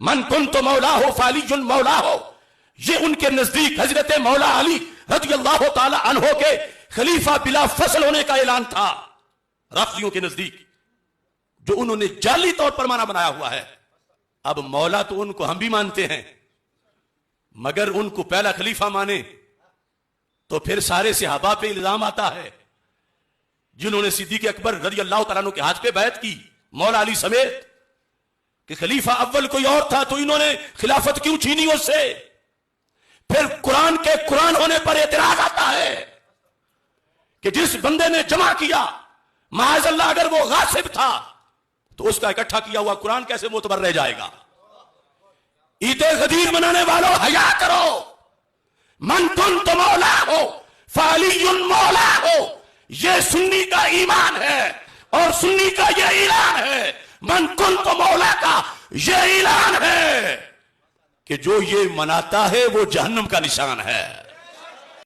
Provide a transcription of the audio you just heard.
मन कुन तो मौला हो फालीजुल मौला हो, ये उनके नजदीक हजरत मौला अली रज़ियल्लाहु ताला अन्हो के खलीफा बिला फसल होने का ऐलान था। राफियों के नजदीक जो उन्होंने जाली तौर पर माना बनाया हुआ है। अब मौला तो उनको हम भी मानते हैं, मगर उनको पहला खलीफा माने तो फिर सारे सहाबा पे इल्जाम आता है जिन्होंने सिद्दीक़ अकबर रज़ियल्लाहु ताला अन्हु के हाथ पे बैत की, मौला अली समेत, कि खलीफा अव्वल कोई और था तो इन्होंने खिलाफत क्यों छीनी उससे। फिर कुरान के कुरान होने पर एतराज आता है कि जिस बंदे ने जमा किया, माअज़ल्लाह अगर वो गासिब था तो उसका इकट्ठा किया हुआ कुरान कैसे मोतबर रह जाएगा। ईदे गदीर मनाने वालों, हया करो। मन कुन तो मौला हो फालीयुल मौला हो, ये सुन्नी का ईमान है और सुन्नी का ये ऐलान है। मन कुन तो मौला का ये ऐलान है कि जो ये मनाता है वो जहन्नम का निशान है।